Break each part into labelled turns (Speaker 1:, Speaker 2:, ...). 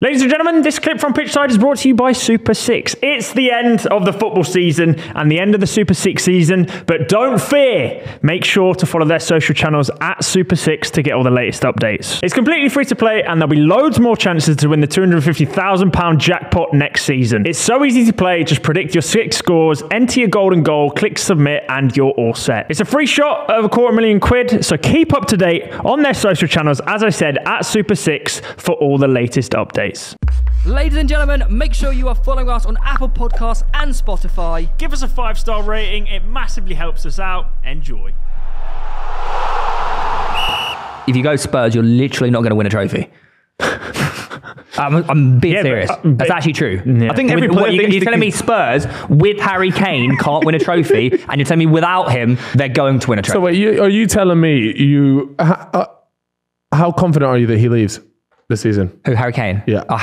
Speaker 1: Ladies and gentlemen, this clip from Pitch Side is brought to you by Super 6. It's the end of the football season and the end of the Super 6 season, but don't fear. Make sure to follow their social channels at Super 6 to get all the latest updates. It's completely free to play and there'll be loads more chances to win the £250,000 jackpot next season. It's so easy to play, just predict your 6 scores, enter your golden goal, click submit and you're all set. It's a free shot of £250,000, so keep up to date on their social channels, as I said, at Super 6 for all the latest updates.
Speaker 2: Ladies and gentlemen, make sure you are following us on Apple Podcasts and Spotify.
Speaker 1: Give us a 5-star rating, it massively helps us out. Enjoy.
Speaker 2: If you go Spurs, you're literally not going to win a trophy. I'm being serious. That's actually true.
Speaker 3: I think every player
Speaker 2: you're telling me Spurs with Harry Kane can't win a trophy, and you're telling me without him they're going to win a trophy.
Speaker 3: So wait, are you telling me how confident are you that he leaves this season?
Speaker 2: Who, Harry Kane?
Speaker 3: Yeah.
Speaker 2: Oh,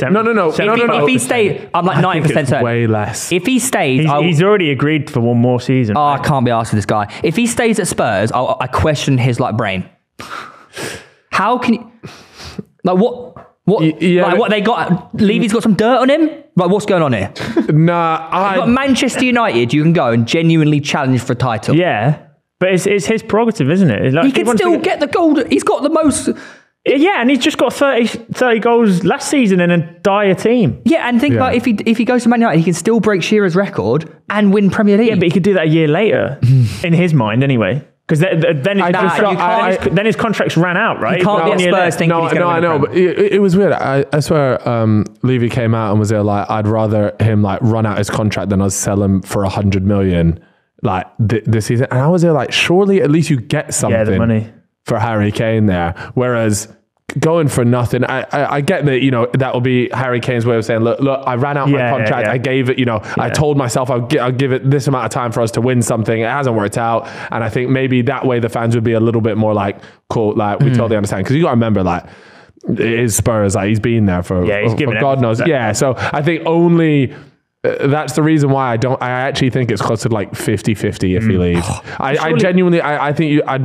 Speaker 3: No.
Speaker 2: If he stays, I'm like 90% certain.
Speaker 3: Way less.
Speaker 2: If he stays,
Speaker 1: he's already agreed for one more season.
Speaker 2: Oh, I can't be asked with this guy. If he stays at Spurs, I question his brain. How can you, what they got? Levy's got some dirt on him. What's going on here?
Speaker 3: Nah,
Speaker 2: You've got Manchester United. You can go and genuinely challenge for a title.
Speaker 1: Yeah, but it's his prerogative, isn't it?
Speaker 2: He can still get the gold. He's got the most.
Speaker 1: Yeah, and he's just got 30 goals last season in a dire team.
Speaker 2: Yeah, and think about if he goes to Man United, he can still break Shearer's record and win Premier League.
Speaker 1: Yeah, but he could do that a year later, in his mind anyway. Because then his contract's ran out, right?
Speaker 2: You can't be at Spurs thinking he's going to win.
Speaker 3: I know, but it was weird. I swear, Levy came out and was there I'd rather him run out his contract than us sell him for 100 million this season. And I was there surely at least you get something.
Speaker 1: The money
Speaker 3: for Harry Kane there. Whereas going for nothing, I get that, that will be Harry Kane's way of saying, look, I ran out my contract. I gave it, I told myself I'll give it this amount of time for us to win something. It hasn't worked out. And I think maybe that way the fans would be a little bit more cool, we totally understand. Because you got to remember, it is Spurs, he's been there for God knows. Yeah, so I think only... that's the reason why I actually think it's close to 50-50 if he leaves. I genuinely, I think I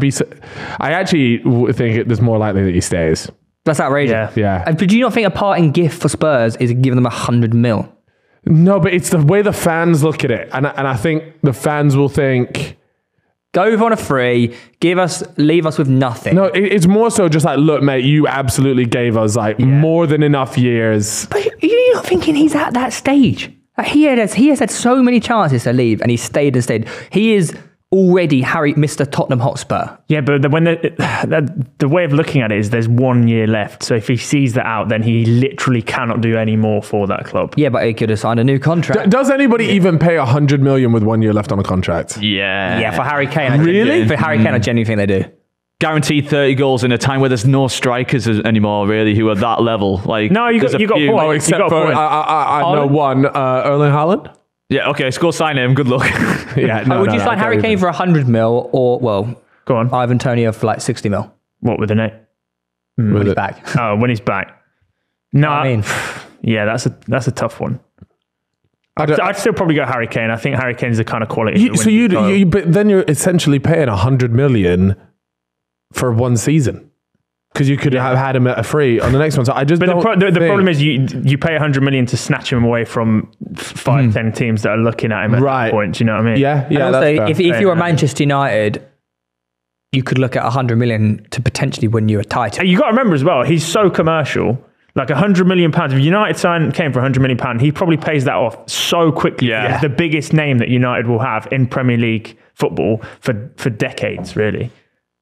Speaker 3: actually think it's more likely that he stays.
Speaker 2: That's outrageous.
Speaker 3: Yeah.
Speaker 2: But do you not think a parting gift for Spurs is giving them 100 mil?
Speaker 3: No, but it's the way the fans look at it. And I think the fans will think...
Speaker 2: Go on a free, leave us with nothing.
Speaker 3: No, it's more so just look, mate, you absolutely gave us more than enough years.
Speaker 2: But you're not thinking he's at that stage. He has had so many chances to leave, and he stayed and stayed. He is already Mr. Tottenham Hotspur.
Speaker 1: Yeah, but when the way of looking at it is there's 1 year left. So if he sees that out, then he literally cannot do any more for that club.
Speaker 2: Yeah, but he could have signed a new contract.
Speaker 3: Does anybody even pay 100 million with 1 year left on a contract?
Speaker 4: Yeah.
Speaker 2: For Harry Kane.
Speaker 3: Really?
Speaker 2: For Harry Kane, I genuinely think they do.
Speaker 4: Guaranteed 30 goals in a time where there's no strikers anymore, really, who are that level.
Speaker 1: No, you got a point.
Speaker 3: Oh, except for I know one, Erling Haaland.
Speaker 4: Yeah, okay, let's go sign him. Good luck.
Speaker 2: Would you sign Harry Kane for 100 mil or,
Speaker 1: go on,
Speaker 2: Ivan Toney for 60 mil?
Speaker 1: What, with the net?
Speaker 2: When he's back.
Speaker 1: Oh, when he's back. No, yeah, that's a tough one. I'd still probably go Harry Kane. I think Harry Kane's the kind of quality.
Speaker 3: But then you're essentially paying 100 million for one season. Because you could have had him at a free on the next one. So I just the
Speaker 1: problem is you pay 100 million to snatch him away from 5-10 teams that are looking at him at that point. Do you know what I mean?
Speaker 3: Yeah.
Speaker 2: And also, if you're a Manchester United, you could look at 100 million to potentially win you a title.
Speaker 1: You got to remember as well, he's so commercial. £100 million. If United came for £100 million, he probably pays that off so quickly. Yeah. He's the biggest name that United will have in Premier League football for decades, really.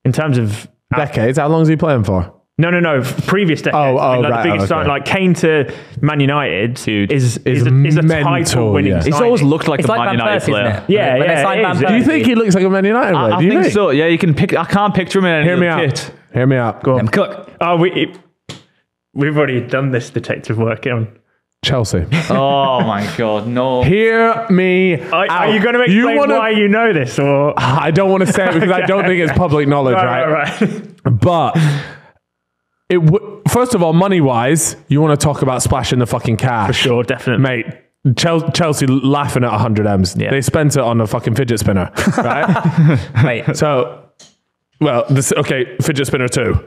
Speaker 1: In terms of
Speaker 3: decades, how long is he playing for?
Speaker 1: No. Previous decades. The biggest sign, Kane to Man United is a title winning.
Speaker 4: He's always looked like a Man United player.
Speaker 1: Yeah.
Speaker 3: Do you think he looks like a Man United player?
Speaker 4: I think so. Yeah, you can pick. I can't picture him in any kit.
Speaker 3: Hear me out.
Speaker 1: Go on.
Speaker 2: Cook.
Speaker 1: Oh, we've already done this detective work on
Speaker 3: Chelsea.
Speaker 4: Oh my God, no.
Speaker 3: Hear me out.
Speaker 1: Are you going to explain why you know this? Or
Speaker 3: I don't want to say it because I don't think it's public knowledge, right? But first of all, money-wise, you want to talk about splashing the fucking cash.
Speaker 1: For sure, definitely.
Speaker 3: Mate, Chelsea laughing at 100 M's. Yeah. They spent it on a fucking fidget spinner, right?
Speaker 2: Mate.
Speaker 3: So, fidget spinner 2.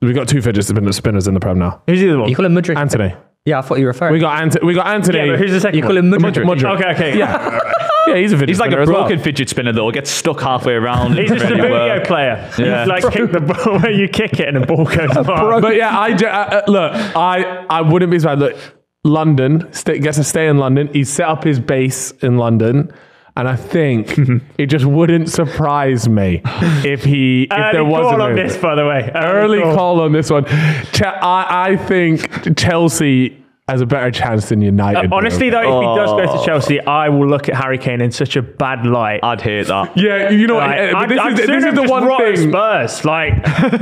Speaker 3: We've got 2 fidget spinners in the Prem now.
Speaker 1: Who's the other one?
Speaker 2: You call him Mudryk?
Speaker 3: Anthony.
Speaker 2: Yeah, I thought you were referring.
Speaker 3: We got Anthony.
Speaker 1: Yeah, but who's the second
Speaker 2: You call
Speaker 1: one?
Speaker 2: him Mudryk?
Speaker 3: Mudryk.
Speaker 1: Okay.
Speaker 3: Yeah. Yeah, he's a fidget
Speaker 4: He's like
Speaker 3: spinner
Speaker 4: a
Speaker 3: as well.
Speaker 4: broken fidget spinner though. Gets stuck halfway around.
Speaker 1: He's just a video player.
Speaker 4: Yeah.
Speaker 1: He's like kick the ball where you kick it and the ball goes far.
Speaker 3: But yeah, look, I wouldn't be surprised. Look, London gets to stay in London. He's set up his base in London. And I think it just wouldn't surprise me if there was
Speaker 1: call
Speaker 3: a
Speaker 1: on
Speaker 3: move.
Speaker 1: this, by the way.
Speaker 3: Early call on this one. I think Chelsea has a better chance than United.
Speaker 1: Honestly, though, if he does go to Chelsea, I will look at Harry Kane in such a bad light.
Speaker 4: I'd hate that.
Speaker 3: Yeah, you know, but this is the one thing.
Speaker 1: Spurs, like,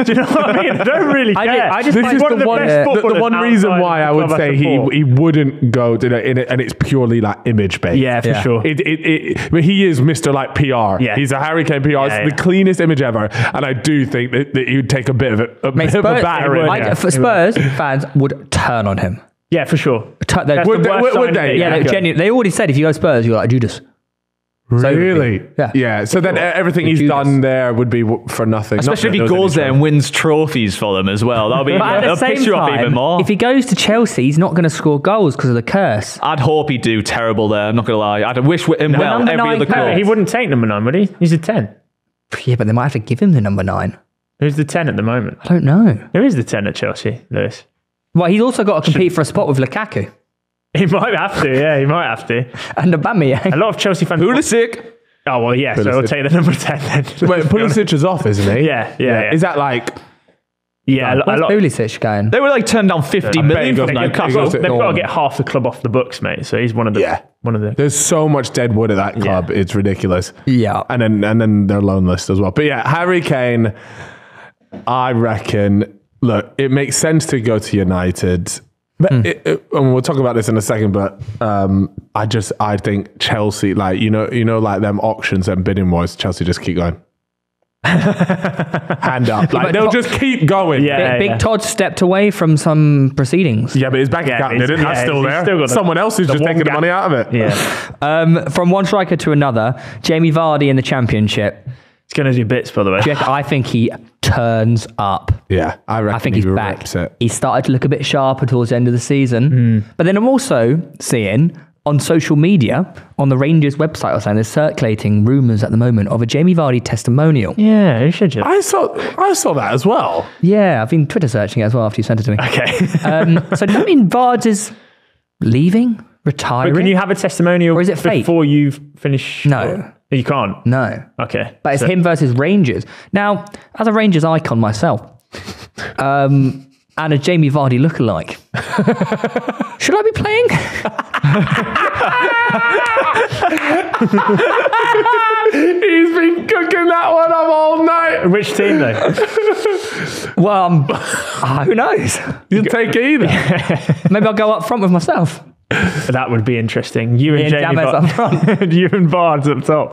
Speaker 1: do you know what I mean? I don't really care.
Speaker 2: I just
Speaker 3: This
Speaker 2: find
Speaker 3: is
Speaker 2: one
Speaker 3: the one reason
Speaker 1: outside
Speaker 3: why
Speaker 1: of
Speaker 3: I
Speaker 1: the
Speaker 3: would
Speaker 1: club
Speaker 3: say
Speaker 1: support.
Speaker 3: he wouldn't go to in it, and it's purely like image based.
Speaker 1: Yeah, for sure.
Speaker 3: But he is Mr. like PR.
Speaker 1: Yeah.
Speaker 3: He's a Harry Kane PR. It's the cleanest image ever, and I do think that he would take a bit of a battering.
Speaker 2: Spurs fans would turn on him.
Speaker 1: Yeah, for sure.
Speaker 3: Would they?
Speaker 2: Yeah, they already said if you go Spurs, you're like Judas.
Speaker 3: Really?
Speaker 2: Yeah.
Speaker 3: So then everything he's done there would be for nothing.
Speaker 4: Especially if he goes there and wins trophies for them as well. That'll be a picture of even more.
Speaker 2: If he goes to Chelsea, he's not going to score goals because of the curse.
Speaker 4: I'd hope he'd do terrible there. I'm not going to lie. I'd wish him well
Speaker 2: number
Speaker 4: every
Speaker 2: 9
Speaker 4: other club.
Speaker 1: He wouldn't take number 9, would he? He's a 10.
Speaker 2: Yeah, but they might have to give him the number 9.
Speaker 1: Who's the 10 at the moment?
Speaker 2: I don't know.
Speaker 1: Who is the 10 at Chelsea, Lewis?
Speaker 2: Well, he's also got to compete for a spot with Lukaku
Speaker 1: He might have to, yeah, he might have to.
Speaker 2: and Aubameyang.
Speaker 1: A lot of Chelsea fans...
Speaker 4: Pulisic.
Speaker 1: Oh, well, yeah, so he'll take the number 10 then.
Speaker 3: Wait, Pulisic is off, isn't he?
Speaker 1: Yeah.
Speaker 3: Is that like...
Speaker 1: Yeah,
Speaker 2: Where's Pulisic going?
Speaker 4: They were like turned down 50 million from
Speaker 1: They've
Speaker 4: Newcastle.
Speaker 1: got to get half the club off the books, mate. So he's one of the...
Speaker 3: There's so much dead wood at that club. It's ridiculous.
Speaker 2: Yeah.
Speaker 3: And then their loan list as well. But yeah, Harry Kane, I reckon, look, it makes sense to go to United. But and we'll talk about this in a second, but I think Chelsea, like, you know, like them auctions and bidding wars, Chelsea just keep going. Hand up. Like, they'll just keep going.
Speaker 2: Big Todd stepped away from some proceedings.
Speaker 3: Yeah, but his bank account didn't. That's still there. Someone else is just taking the money out of it.
Speaker 1: Yeah.
Speaker 2: From one striker to another, Jamie Vardy in the Championship.
Speaker 1: It's going to do bits, by the way.
Speaker 2: I think he turns up.
Speaker 3: Yeah, I reckon
Speaker 2: I think he's back. He started to look a bit sharper towards the end of the season. But then I'm also seeing on social media, on the Rangers website or something, there's circulating rumours at the moment of a Jamie Vardy testimonial.
Speaker 1: Yeah, you should just.
Speaker 3: I saw that as well.
Speaker 2: Yeah, I've been Twitter searching it as well after you sent it to me.
Speaker 1: Okay.
Speaker 2: So does that mean Vards is leaving, retiring?
Speaker 1: But can you have a testimonial
Speaker 2: or is it fake?
Speaker 1: Before you finish?
Speaker 2: No.
Speaker 1: You can't?
Speaker 2: No.
Speaker 1: Okay.
Speaker 2: But it's him versus Rangers. Now, as a Rangers icon myself, and a Jamie Vardy lookalike, should I be playing?
Speaker 3: He's been cooking that one up all night.
Speaker 1: Which team, though?
Speaker 2: Well, who knows?
Speaker 3: You didn't take it either.
Speaker 2: Maybe I'll go up front with myself.
Speaker 1: That would be interesting. You and Jamie
Speaker 2: James up front.
Speaker 1: You and Barnes up top.